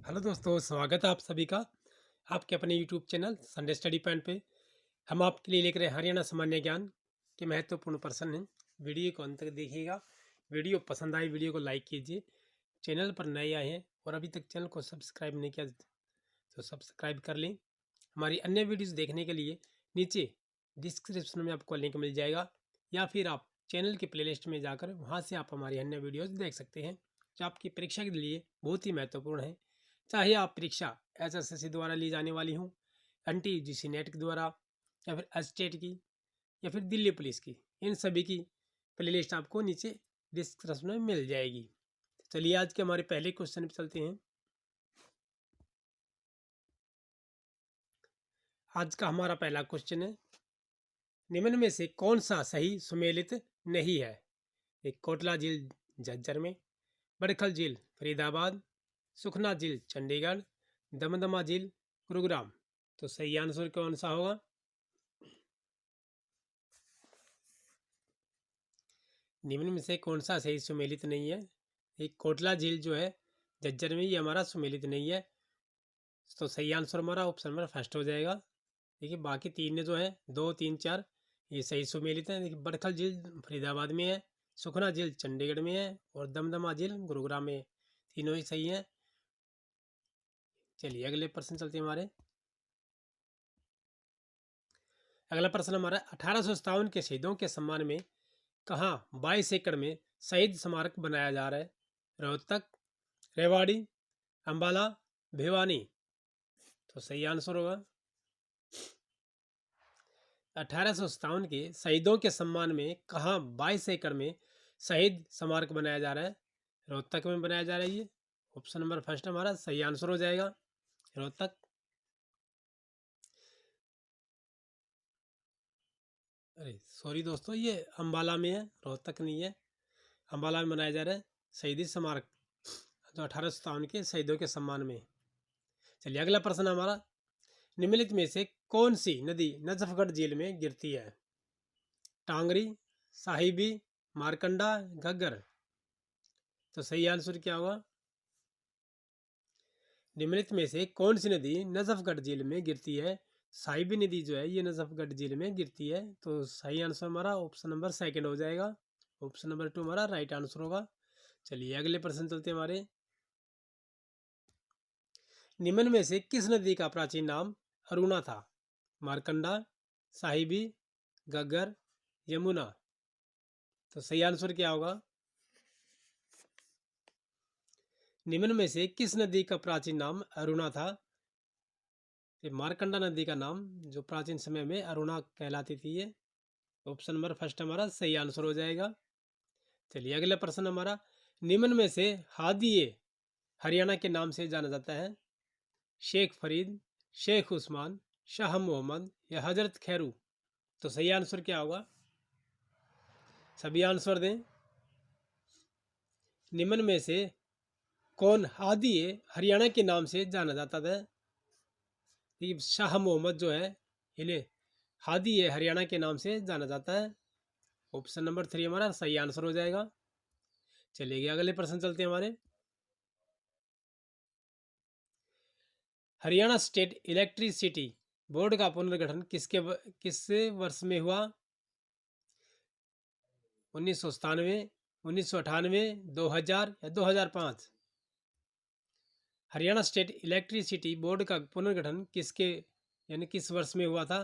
Hello दोस्तों, स्वागत है आप सभी का आपके अपने YouTube channel Sunday study point पे। हम आपके लिए लेकर हरियाणा सामान्य ज्ञान के महत्वपूर्ण प्रश्न हैं। वीडियो को अंत तक देखिएगा। वीडियो पसंद आए वीडियो को लाइक कीजिए। चैनल पर नए आए हैं और अभी तक चैनल को सब्सक्राइब नहीं किया तो सब्सक्राइब कर लें। हमारी अन्य वीडियोज़ देखने के लिए नीचे डिस्क्रिप्शन में आपको लिंक मिल जाएगा, या फिर आप चैनल की प्लेलिस्ट में जाकर वहाँ से आप हमारी अन्य वीडियोज़ देख सकते हैं, जो आपकी परीक्षा के लिए बहुत ही महत्वपूर्ण है। चाहे आप परीक्षा एसएससी द्वारा ली जाने वाली हो, एनटीजीसी नेट के द्वारा, या फिर एस्टेट की, या फिर दिल्ली पुलिस की, इन सभी की प्लेलिस्ट आपको नीचे डिस्क्रिप्शन में मिल जाएगी। चलिए आज के हमारे पहले क्वेश्चन पे चलते हैं। आज का हमारा पहला क्वेश्चन है, निम्न में से कौन सा सही सुमेलित नहीं है? एक, कोटला झील झज्जर में, बड़खल झील फरीदाबाद, सुखना झील चंडीगढ़, दमदमा झील गुरुग्राम। तो सही आंसर कौन सा होगा? निम्न में से कौन सा सही सुमेलित नहीं है? एक, कोटला झील जो है झज्जर में, ये हमारा सुमेलित नहीं है। तो सही आंसर हमारा ऑप्शन नंबर फर्स्ट हो जाएगा। देखिए बाकी तीन ने जो है 2, 3, 4 ये सही सुमेलित है। देखिए बड़खल झील फरीदाबाद में है, सुखना झील चंडीगढ़ में है और दमदमा झील गुरुग्राम में। तीनों ही सही हैं। चलिए अगले प्रश्न चलते हैं हमारे। अगला प्रश्न हमारा 1857 के शहीदों के सम्मान में कहाँ 22 एकड़ में शहीद स्मारक बनाया जा रहा है? रोहतक, रेवाड़ी, अंबाला, भिवानी। तो सही आंसर होगा 1857 के शहीदों के सम्मान में कहाँ 22 एकड़ में शहीद स्मारक बनाया जा रहा है? रोहतक में बनाया जा रहा है। ये ऑप्शन नंबर फर्स्ट हमारा सही आंसर हो जाएगा, रोहतक। अरे सॉरी दोस्तों, ये अंबाला में है, रोहतक नहीं है। अंबाला में बनाया जा रहा है शहीदी स्मारक, जो 1857 के शहीदों के सम्मान में। चलिए अगला प्रश्न हमारा, निम्नलिखित में से कौन सी नदी नजफगढ़ झील में गिरती है? टांगरी, साहिबी, मारकंडा, घग्गर। तो सही आंसर क्या होगा? निम्नलिखित में से कौन सी नदी नजफगढ़ झील में गिरती है? साहिबी नदी जो है ये नजफगढ़ झील में गिरती है। तो सही आंसर हमारा ऑप्शन नंबर सेकंड हो जाएगा। ऑप्शन नंबर 2 हमारा राइट आंसर होगा। चलिए अगले प्रश्न चलते हैं हमारे। निम्न में से किस नदी का प्राचीन नाम अरुणा था? मारकंडा, साहिबी, घग्गर, यमुना। तो सही आंसर क्या होगा? निम्न में से किस नदी का प्राचीन नाम अरुणा था? ये मारकंडा नदी का नाम जो प्राचीन समय में अरुणा कहलाती थी ये। ऑप्शन नंबर फर्स्ट हमारा सही आंसर हो जाएगा। चलिए अगला प्रश्न हमारा, निम्न में से हादिए हरियाणा के नाम से जाना जाता है? शेख फरीद, शेख उस्मान, शाह मोहम्मद या हजरत खैरू। तो सही आंसर क्या होगा? सभी आंसर दें। निम्न में से कौन हादिए हरियाणा के नाम से जाना जाता था? ये शाह मोहम्मद जो है इन्हें हादिए हरियाणा के नाम से जाना जाता है। ऑप्शन नंबर 3 हमारा सही आंसर हो जाएगा। चलिए अगले प्रश्न चलते हैं हमारे। हरियाणा स्टेट इलेक्ट्रिसिटी बोर्ड का पुनर्गठन किस वर्ष में हुआ? 1997, 1998, 2000 या 2005। हरियाणा स्टेट इलेक्ट्रिसिटी बोर्ड का पुनर्गठन किसके यानी किस वर्ष में हुआ था?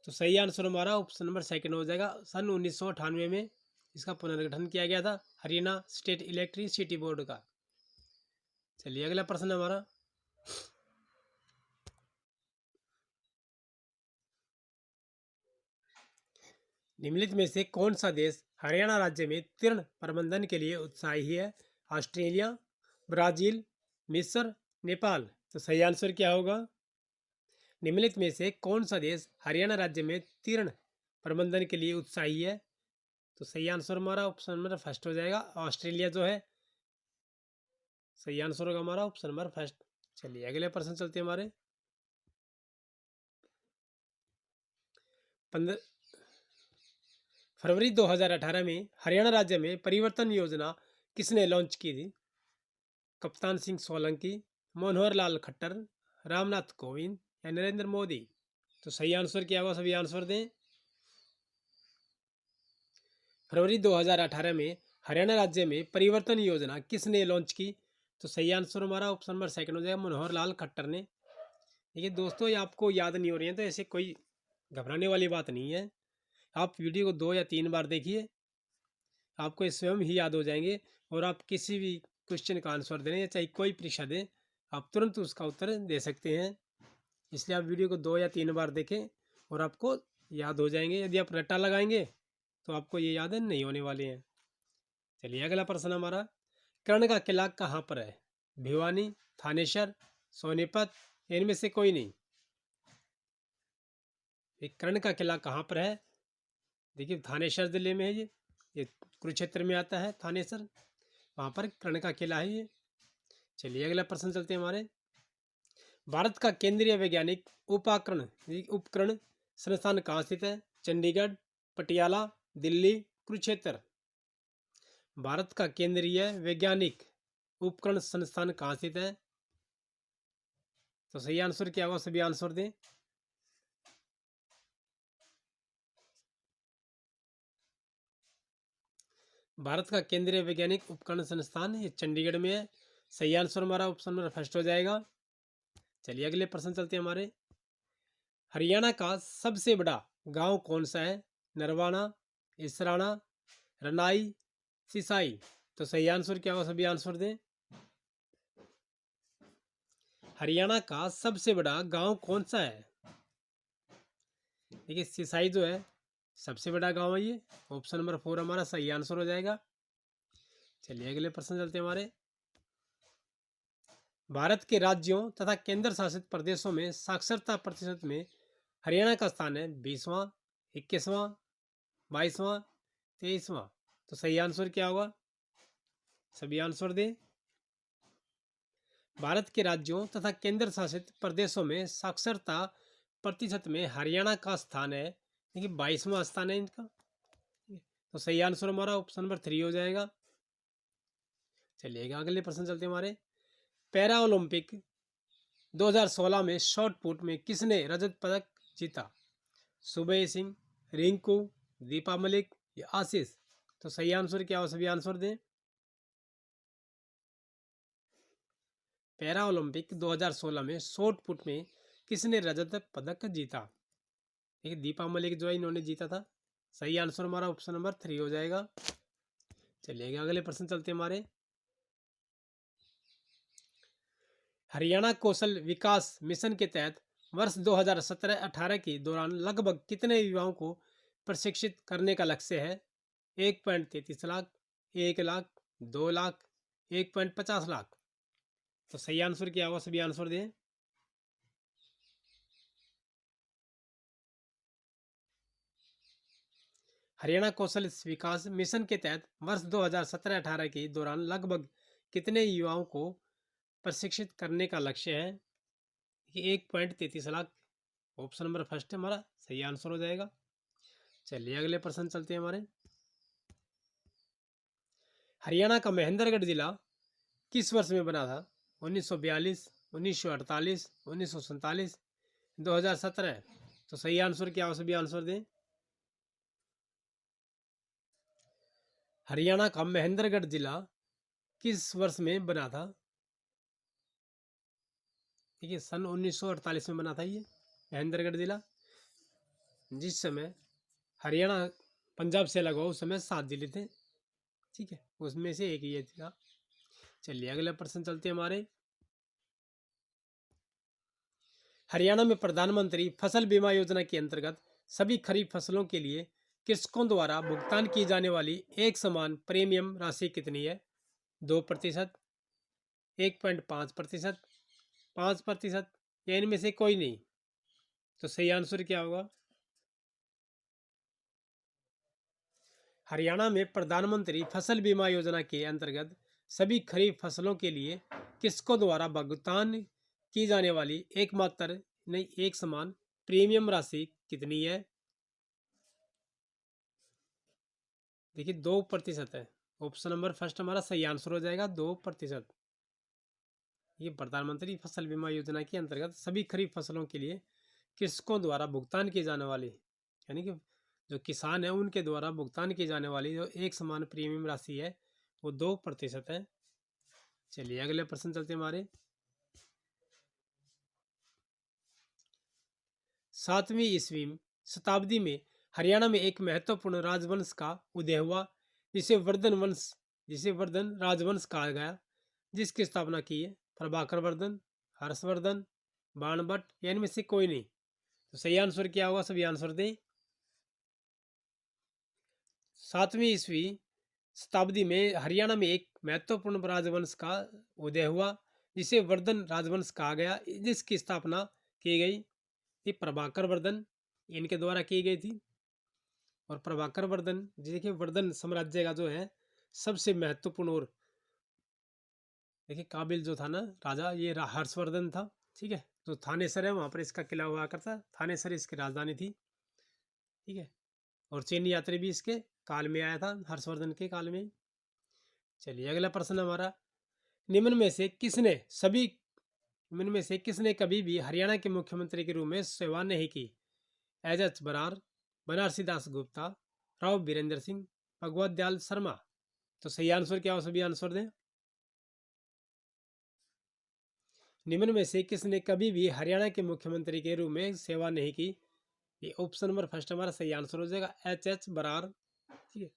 तो सही आंसर हमारा ऑप्शन नंबर सेकंड हो जाएगा। सन 1998 में इसका पुनर्गठन किया गया था, हरियाणा स्टेट इलेक्ट्रिसिटी बोर्ड का। चलिए अगला प्रश्न हमारा, निम्नलिखित में से कौन सा देश हरियाणा राज्य में तीर्ण प्रबंधन के लिए उत्साही है? ऑस्ट्रेलिया, ब्राजील, मिस्र, नेपाल। तो सही आंसर क्या होगा? निम्नलिखित में से कौन सा देश हरियाणा राज्य में तीर्ण प्रबंधन के लिए उत्साही है? तो सही आंसर हमारा ऑप्शन नंबर फर्स्ट हो जाएगा, ऑस्ट्रेलिया जो है सही आंसर होगा हमारा ऑप्शन नंबर फर्स्ट। चलिए अगले प्रश्न चलते हैं हमारे। 15 फरवरी 2018 में हरियाणा राज्य में परिवर्तन योजना किसने लॉन्च की थी? कप्तान सिंह सोलंकी, मनोहर लाल खट्टर, रामनाथ कोविंद या नरेंद्र मोदी? तो सही आंसर क्या होगा, सभी आंसर दें। फरवरी 2018 में हरियाणा राज्य में परिवर्तन योजना किसने लॉन्च की? तो सही आंसर हमारा ऑप्शन नंबर सेकंड हो जाएगा, मनोहर लाल खट्टर ने। देखिए दोस्तों, ये आपको याद नहीं हो रही है तो ऐसे कोई घबराने वाली बात नहीं है। आप वीडियो को 2 या 3 बार देखिए, आपको ये स्वयं ही याद हो जाएंगे और आप किसी भी क्वेश्चन का आंसर दें या चाहे कोई परीक्षा दें, आप तुरंत उसका उत्तर दे सकते हैं। इसलिए आप वीडियो को 2 या 3 बार देखें और आपको याद हो जाएंगे। यदि आप रट्टा लगाएंगे तो आपको ये याद नहीं होने वाले हैं। चलिए अगला प्रश्न हमारा, कर्ण का किला कहाँ पर है? भिवानी, थानेसर, सोनीपत, इनमें से कोई नहीं। ये कर्ण का किला कहाँ पर है? देखिए थानेसर जिले में है ये कुरुक्षेत्र में आता है थानेसर, वहाँ पर कर्ण का किला है ये। चलिए अगला प्रश्न चलते हैं हमारे, भारत का केंद्रीय वैज्ञानिक उपकरण संस्थान कहाँ स्थित है? चंडीगढ़, पटियाला, दिल्ली, कुरुक्षेत्र? भारत का केंद्रीय वैज्ञानिक उपकरण संस्थान कहाँ स्थित है? तो सही आंसर क्या होगा, सभी आंसर दें। भारत का केंद्रीय वैज्ञानिक उपकरण संस्थान ये चंडीगढ़ में है। सही आंसर हमारा ऑप्शन नंबर फर्स्ट हो जाएगा। चलिए अगले प्रश्न चलते हैं हमारे, हरियाणा का सबसे बड़ा गांव कौन सा है? नरवाना, इसराना, रनाई, सिसाई? तो सही आंसर क्या होगा, सभी आंसर दें। हरियाणा का सबसे बड़ा गांव कौन सा है? देखिए सिसाई जो है सबसे बड़ा गांव है ये, ऑप्शन नंबर 4 हमारा सही आंसर हो जाएगा। चलिए अगले प्रश्न चलते हैं हमारे, भारत के राज्यों तथा केंद्र शासित प्रदेशों में साक्षरता प्रतिशत में हरियाणा का स्थान है 20वां, 21वां, 22वां, 23वां? तो सही आंसर क्या होगा, सभी आंसर दें। भारत के राज्यों तथा केंद्र शासित प्रदेशों में साक्षरता प्रतिशत में हरियाणा का स्थान है, देखिए 22वां स्थान है इनका। तो सही आंसर हमारा ऑप्शन नंबर 3 हो जाएगा। चलिएगा अगले प्रश्न चलते हैं हमारे, पैरा ओलंपिक 2016 में शॉट पुट में किसने रजत पदक जीता? सुबह सिंह, रिंकू, दीपा मलिक या आशीष? तो सही आंसर क्या हो, सभी आंसर दें। पैरा ओलंपिक 2016 में शॉट पुट में किसने रजत पदक जीता? एक दीपा मलिक जो है इन्होंने जीता था। सही आंसर हमारा ऑप्शन नंबर 3 हो जाएगा। चलिएगा अगले प्रश्न चलते हैं हमारे, हरियाणा कौशल विकास मिशन के तहत वर्ष 2017-18 के दौरान लगभग कितने युवाओं को प्रशिक्षित करने का लक्ष्य है? 1.33 लाख, 1 लाख, 2 लाख, 1.50 लाख? तो सही आंसर क्या होगा, सभी आंसर दें। हरियाणा कौशल विकास मिशन के तहत वर्ष 2017-18 के दौरान लगभग कितने युवाओं को प्रशिक्षित करने का लक्ष्य है? 1.33 लाख, ऑप्शन नंबर फर्स्ट हमारा सही आंसर हो जाएगा। चलिए अगले प्रश्न चलते हैं हमारे, हरियाणा का महेंद्रगढ़ जिला किस वर्ष में बना था? 1942, 1948, 1947, 2017? तो सही आंसर क्या हो, सभी आंसर दें। हरियाणा का महेंद्रगढ़ जिला किस वर्ष में बना था? देखिए सन 1948 में बना था ये महेंद्रगढ़ जिला, जिस समय हरियाणा पंजाब से अलग हुआ उस समय 7 जिले थे, ठीक है, उसमें से एक ये था। चलिए अगला प्रश्न चलते हैं हमारे, हरियाणा में प्रधानमंत्री फसल बीमा योजना के अंतर्गत सभी खरीफ फसलों के लिए कृषकों द्वारा भुगतान की जाने वाली एक समान प्रीमियम राशि कितनी है? 2%, 1.5%, 5% या इनमें से कोई नहीं? तो सही आंसर क्या होगा, हरियाणा में प्रधानमंत्री फसल बीमा योजना के अंतर्गत सभी खरीफ फसलों के लिए कृषकों द्वारा भुगतान की जाने वाली एकमात्र नहीं एक समान प्रीमियम राशि कितनी है? देखिए 2% है, ऑप्शन नंबर फर्स्ट हमारा सही आंसर हो जाएगा 2%। ये प्रधानमंत्री फसल बीमा योजना के अंतर्गत सभी खरीफ फसलों के लिए कृषकों द्वारा भुगतान किए जाने वाले, यानी कि जो किसान है उनके द्वारा भुगतान की जाने वाली जो एक समान प्रीमियम राशि है वो 2% है। चलिए अगले प्रश्न चलते हैं हमारे। 7वीं ईस्वी शताब्दी में हरियाणा में एक महत्वपूर्ण राजवंश का उदय हुआ जिसे वर्धन राजवंश कहा गया, जिसकी स्थापना की है प्रभाकर वर्धन, हर्षवर्धन, बाणभट्ट या इनमें से कोई नहीं। तो सही आंसर क्या होगा, सभी आंसर दें। 7वीं ईस्वी शताब्दी में हरियाणा में एक महत्वपूर्ण राजवंश का उदय हुआ जिसे वर्धन राजवंश कहा गया, जिसकी स्थापना की गई थी प्रभाकर वर्धन, इनके द्वारा की गई थी। और प्रभाकर वर्धन, देखिए वर्धन साम्राज्य का जो है सबसे महत्वपूर्ण और देखिए काबिल जो था ना राजा, ये हर्षवर्धन था। ठीक है, जो थानेसर है वहाँ पर इसका किला हुआ करता, थानेसर इसकी राजधानी थी। ठीक है, और चीनी यात्री भी इसके काल में आया था, हर्षवर्धन के काल में। चलिए अगला प्रश्न हमारा, निम्न में से किसने कभी भी हरियाणा के मुख्यमंत्री के रूप में सेवा नहीं की? एच बरार, बनारसी दास गुप्ता, राव बीरेंद्र सिंह, भगवत दयाल शर्मा। तो सही आंसर क्या हो, सभी आंसर दें। निम्न में से किसने कभी भी हरियाणा के मुख्यमंत्री के रूप में सेवा नहीं की? ये ऑप्शन नंबर फर्स्ट हमारा सही आंसर हो जाएगा, एच बरार। ठीक है,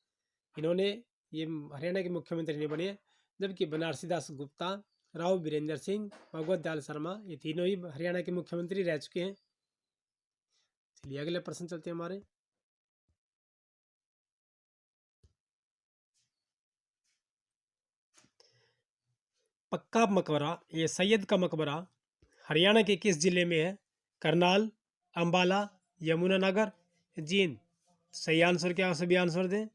इन्होंने ये हरियाणा के मुख्यमंत्री नहीं बने, जबकि बनारसी दास गुप्ता, राव बीरेंद्र सिंह, भगवत दयाल शर्मा ये तीनों ही हरियाणा के मुख्यमंत्री रह चुके हैं। चलिए अगले प्रश्न चलते हैं हमारे। पक्का मकबरा, ये सैयद का मकबरा हरियाणा के किस जिले में है? करनाल, अंबाला, यमुनानगर, जींद। सही आंसर क्या हो, सभी आंसर दें।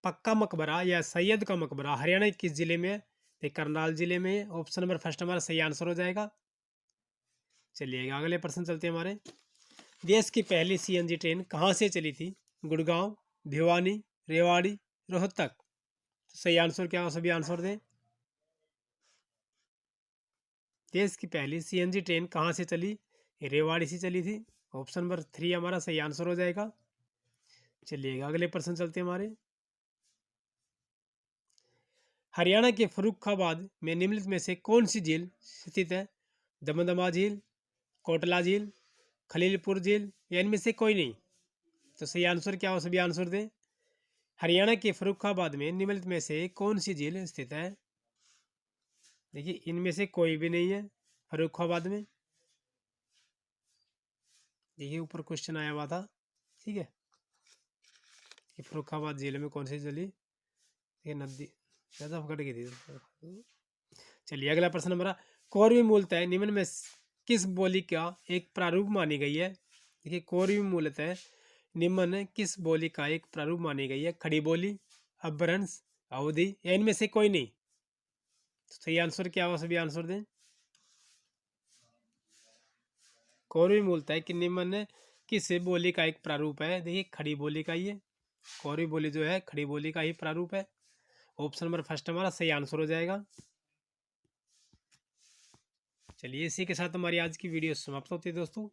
पक्का मकबरा या सैयद का मकबरा हरियाणा के किस जिले में है? तो करनाल जिले में। ऑप्शन नंबर फर्स्ट हमारा सही आंसर हो जाएगा। चलिए अगले प्रश्न चलते हैं हमारे। देश की पहली सीएनजी ट्रेन कहाँ से चली थी? गुड़गांव, भिवानी, रेवाड़ी, रोहतक। सही आंसर क्या हो, सभी आंसर दें। देश की पहली सीएनजी ट्रेन कहाँ से चली? रेवाड़ी से चली थी। ऑप्शन नंबर 3 हमारा सही आंसर हो जाएगा। चलिए अगले प्रश्न चलते हैं हमारे। हरियाणा के फर्रुखाबाद में निम्नलिखित में से कौन सी झील स्थित है? दमदमा झील, कोटला झील, खलीलपुर झील या इनमें से कोई नहीं। तो सही आंसर क्या हो, सभी आंसर दें। हरियाणा के फर्रुखाबाद में निम्नलिखित में से कौन सी झील स्थित है? देखिए इनमें से कोई भी नहीं है फर्रुखाबाद में। देखिए ऊपर क्वेश्चन आया हुआ था। ठीक है, कि फर्रुखाबाद झील में कौन सी चली, ये नदी ज़्यादा पकड़ गई थी। चलिए अगला प्रश्न हमारा, कौरवी मूलतः निम्न में किस बोली का एक प्रारूप मानी गई है? देखिए कौरवी मूलतः निम्न किस बोली का एक प्रारूप मानी गई है? खड़ी बोली, अपभ्रंश, अवधि या इनमें से कोई नहीं। तो सही आंसर क्या होगा, सभी आंसर दें। कौरवी मूलतः कि निम्न किस बोली का एक प्रारूप है? देखिए खड़ी बोली का ही है, कौरवी बोली जो है खड़ी बोली का ही प्रारूप है। ऑप्शन नंबर फर्स्ट हमारा सही आंसर हो जाएगा। चलिए इसी के साथ हमारी आज की वीडियो समाप्त होती है दोस्तों।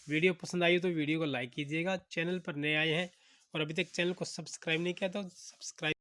वीडियो पसंद आई तो वीडियो को लाइक कीजिएगा, चैनल पर नए आए हैं और अभी तक चैनल को सब्सक्राइब नहीं किया तो सब्सक्राइब